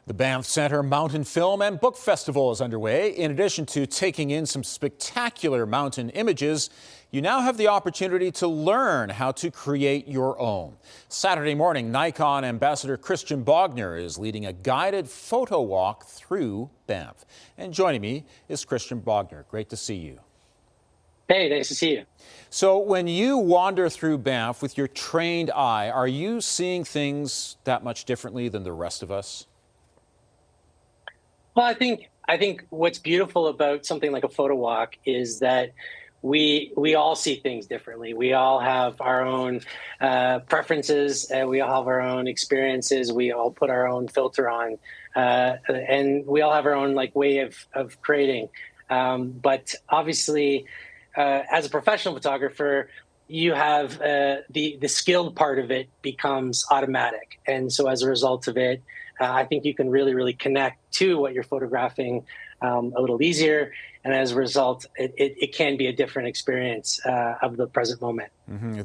The Banff Centre Mountain Film and Book Festival is underway. In addition to taking in some spectacular mountain images, you now have the opportunity to learn how to create your own. Saturday morning, Nikon Ambassador Kristian Bogner is leading a guided photo walk through Banff. And joining me is Kristian Bogner. Great to see you. Hey, nice to see you. So when you wander through Banff with your trained eye, are you seeing things that much differently than the rest of us? Well, I think what's beautiful about something like a photo walk is that we all see things differently. We all have our own preferences. We all have our own experiences. We all put our own filter on, and we all have our own way of creating. But obviously, as a professional photographer, you have the skilled part of it becomes automatic, and so as a result of it, I think you can really connect to what you're photographing a little easier, and as a result, it can be a different experience of the present moment.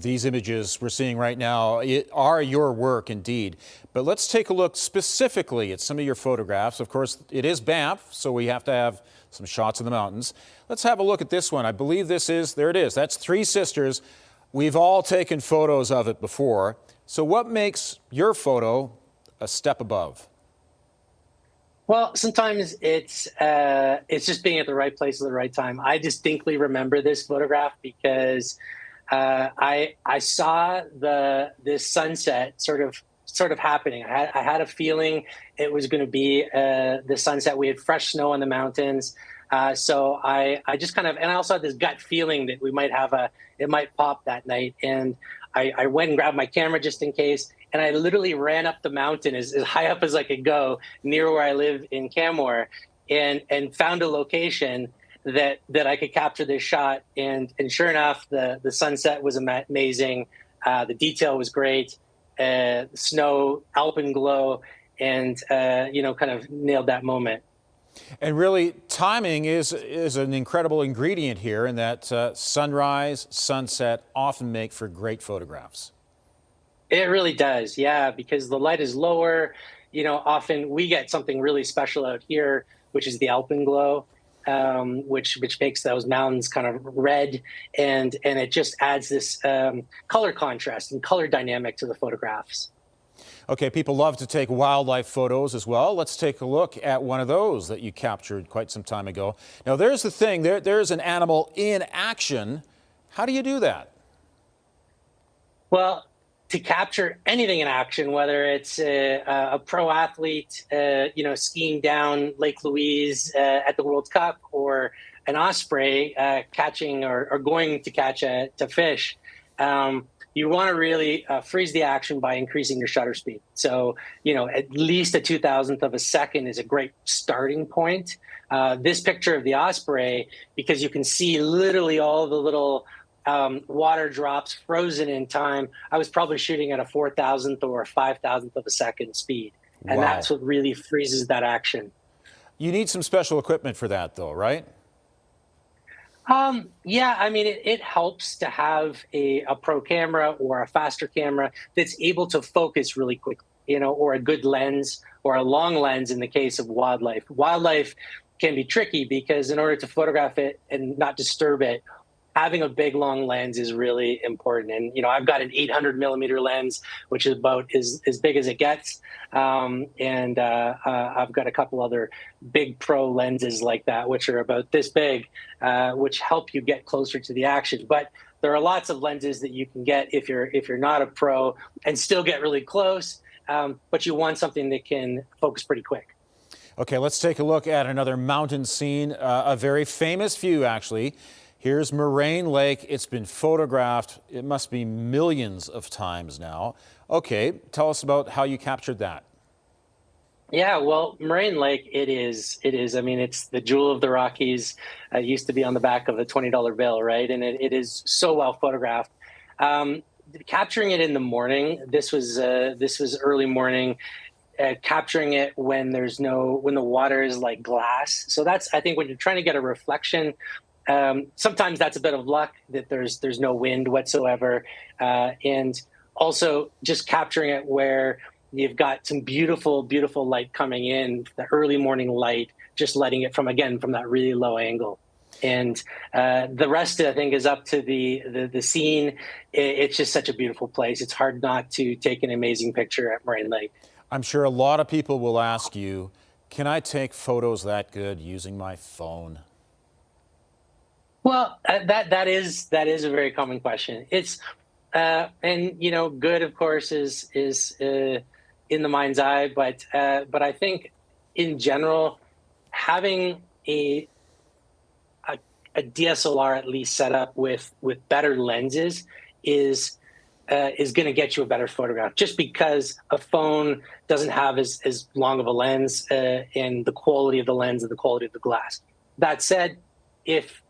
These images we're seeing right now are your work indeed, but let's take a look specifically at some of your photographs. Of course, it is Banff, so we have to have some shots of the mountains. Let's have a look at this one. I believe this is, there it is, that's Three Sisters. We've all taken photos of it before. So what makes your photo a step above? Well, sometimes it's just being at the right place at the right time. I distinctly remember this photograph because I saw this sunset sort of happening. I had a feeling it was going to be the sunset. We had fresh snow on the mountains, so I just kind of, and I also had this gut feeling that we might have it might pop that night, and I went and grabbed my camera just in case. And I literally ran up the mountain as high up as I could go near where I live in Canmore, and found a location that I could capture this shot. And sure enough, the sunset was amazing. The detail was great. Snow, alpenglow, and kind of nailed that moment. And really, timing is an incredible ingredient here, in that sunrise, sunset often make for great photographs. It really does, yeah, because the light is lower. Often we get something really special out here, which is the alpenglow, which makes those mountains kind of red, and it just adds this color contrast and color dynamic to the photographs. Okay, people love to take wildlife photos as well. Let's take a look at one of those that you captured quite some time ago. Now, there's the thing. There's an animal in action. How do you do that? Well, to capture anything in action, whether it's a pro athlete, skiing down Lake Louise at the World Cup, or an osprey catching or going to catch to fish, you want to really freeze the action by increasing your shutter speed. So, at least a 2,000th of a second is a great starting point. This picture of the osprey, because you can see literally all the little water drops frozen in time, I was probably shooting at a 4,000th or a 5,000th of a second speed. And Wow. That's what really freezes that action. You need some special equipment for that, though, right? Yeah, I mean, it helps to have a pro camera or a faster camera that's able to focus really quickly, or a good lens or a long lens in the case of wildlife. Wildlife can be tricky because in order to photograph it and not disturb it, having a big long lens is really important. And I've got an 800 millimeter lens, which is about as big as it gets, and I've got a couple other big pro lenses like that, which are about this big, which help you get closer to the action. But there are lots of lenses that you can get if you're not a pro and still get really close, but you want something that can focus pretty quick. Okay, let's take a look at another mountain scene, a very famous view, actually. Here's Moraine Lake. It's been photographed, it must be millions of times now. Okay, tell us about how you captured that. Yeah, well, Moraine Lake, it is. I mean, it's the jewel of the Rockies. It used to be on the back of a $20 bill, right? And it is so well photographed. Capturing it in the morning, this was early morning. Capturing it when when the water is like glass. So that's, I think, when you're trying to get a reflection. Sometimes that's a bit of luck that there's no wind whatsoever, and also just capturing it where you've got some beautiful, beautiful light coming in, the early morning light, just letting it from, again, from that really low angle. And the rest, I think, is up to the scene. It's just such a beautiful place. It's hard not to take an amazing picture at Moraine Lake. I'm sure a lot of people will ask you, can I take photos that good using my phone? Well, that is a very common question. It's and good, of course, is in the mind's eye, but I think in general, having a DSLR at least set up with better lenses is going to get you a better photograph. Just because a phone doesn't have as long of a lens and the quality of the lens and the quality of the glass. That said, if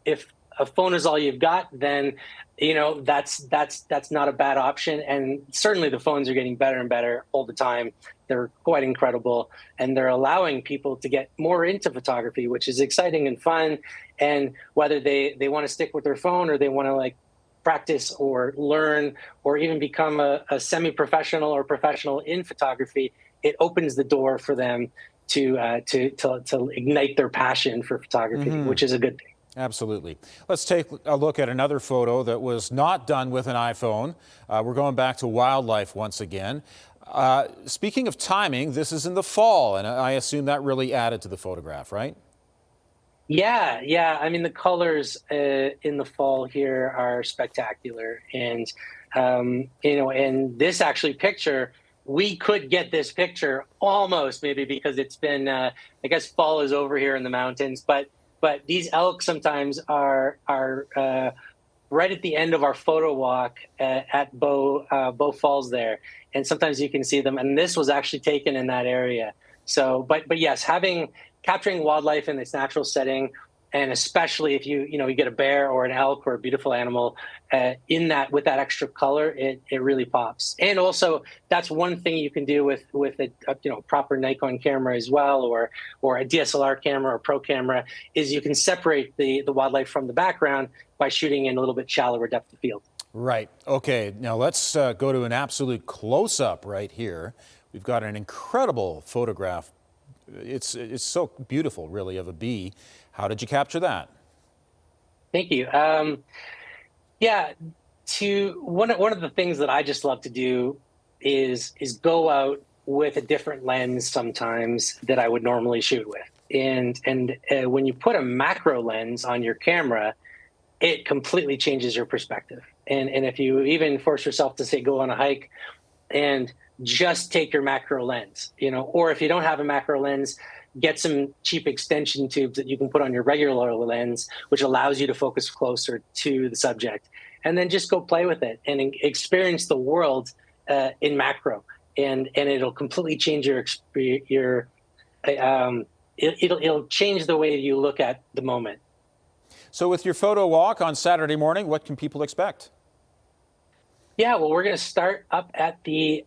a phone is all you've got, then that's not a bad option. And certainly the phones are getting better and better all the time. They're quite incredible, and they're allowing people to get more into photography, which is exciting and fun. And whether they want to stick with their phone or they want to like practice or learn or even become a semi-professional or professional in photography, it opens the door for them to ignite their passion for photography, which is a good thing. Absolutely. Let's take a look at another photo that was not done with an iPhone. We're going back to wildlife once again. Speaking of timing, this is in the fall, and I assume that really added to the photograph, right? Yeah. I mean, the colors in the fall here are spectacular, and and this actually picture, we could get this picture almost maybe because it's been, I guess, fall is over here in the mountains, but these elk sometimes are right at the end of our photo walk at Bow Falls there, and sometimes you can see them. And this was actually taken in that area. So, but yes, capturing wildlife in its natural setting, and especially if you get a bear or an elk or a beautiful animal in that with that extra color, it really pops. And also, that's one thing you can do with a proper Nikon camera as well, or a DSLR camera or pro camera, is you can separate the wildlife from the background by shooting in a little bit shallower depth of field. Right. Okay. Now let's go to an absolute close-up right here. We've got an incredible photograph. It's so beautiful, really, of a bee. How did you capture that? Thank you. Yeah, one of the things that I just love to do is go out with a different lens sometimes that I would normally shoot with. And when you put a macro lens on your camera, it completely changes your perspective. And if you even force yourself to say go on a hike and just take your macro lens, or if you don't have a macro lens, get some cheap extension tubes that you can put on your regular lens, which allows you to focus closer to the subject, and then just go play with it and experience the world in macro, and it'll completely change it'll change the way you look at the moment. So with your photo walk on Saturday morning, what can people expect? Yeah, well, we're going to start up at the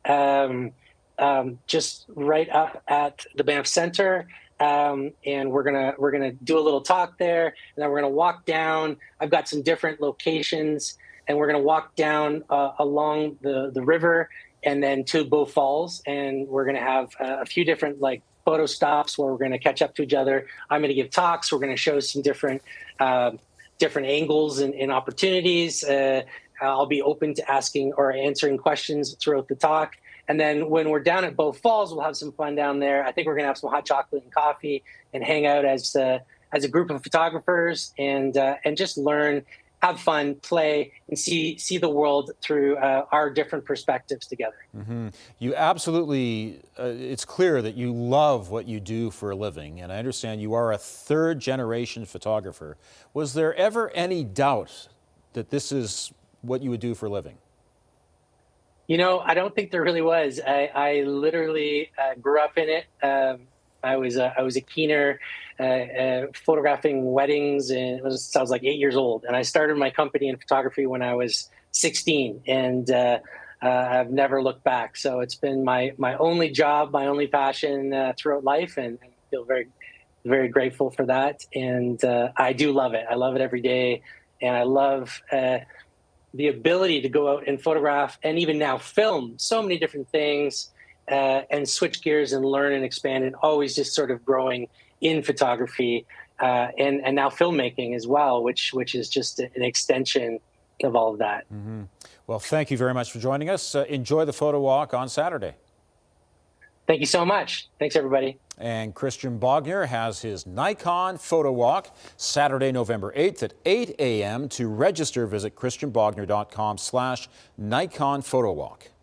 just right up at the Banff Center, and we're gonna do a little talk there, and then we're gonna walk down. I've got some different locations, and we're gonna walk down along the river, and then to Bow Falls, and we're gonna have a few different photo stops where we're gonna catch up to each other. I'm gonna give talks. We're gonna show some different angles and opportunities. I'll be open to asking or answering questions throughout the talk. And then when we're down at Bow Falls, we'll have some fun down there. I think we're going to have some hot chocolate and coffee and hang out as a group of photographers and just learn, have fun, play, and see the world through our different perspectives together. Mm-hmm. You absolutely, it's clear that you love what you do for a living, and I understand you are a third-generation photographer. Was there ever any doubt that this is what you would do for a living? I don't think there really was. I literally grew up in it. I was a keener photographing weddings, and I was like 8 years old. And I started my company in photography when I was 16, and I've never looked back. So it's been my only job, my only passion throughout life, and I feel very, very grateful for that. And I do love it. I love it every day, and I love the ability to go out and photograph and even now film so many different things and switch gears and learn and expand, and always just sort of growing in photography and now filmmaking as well, which is just an extension of all of that. Well, thank you very much for joining us. Enjoy the photo walk on Saturday. Thank you so much. Thanks, everybody. And Kristian Bogner has his Nikon photo walk Saturday, November 8th at 8 a.m. To register, visit kristianbogner.com/Nikon photo walk.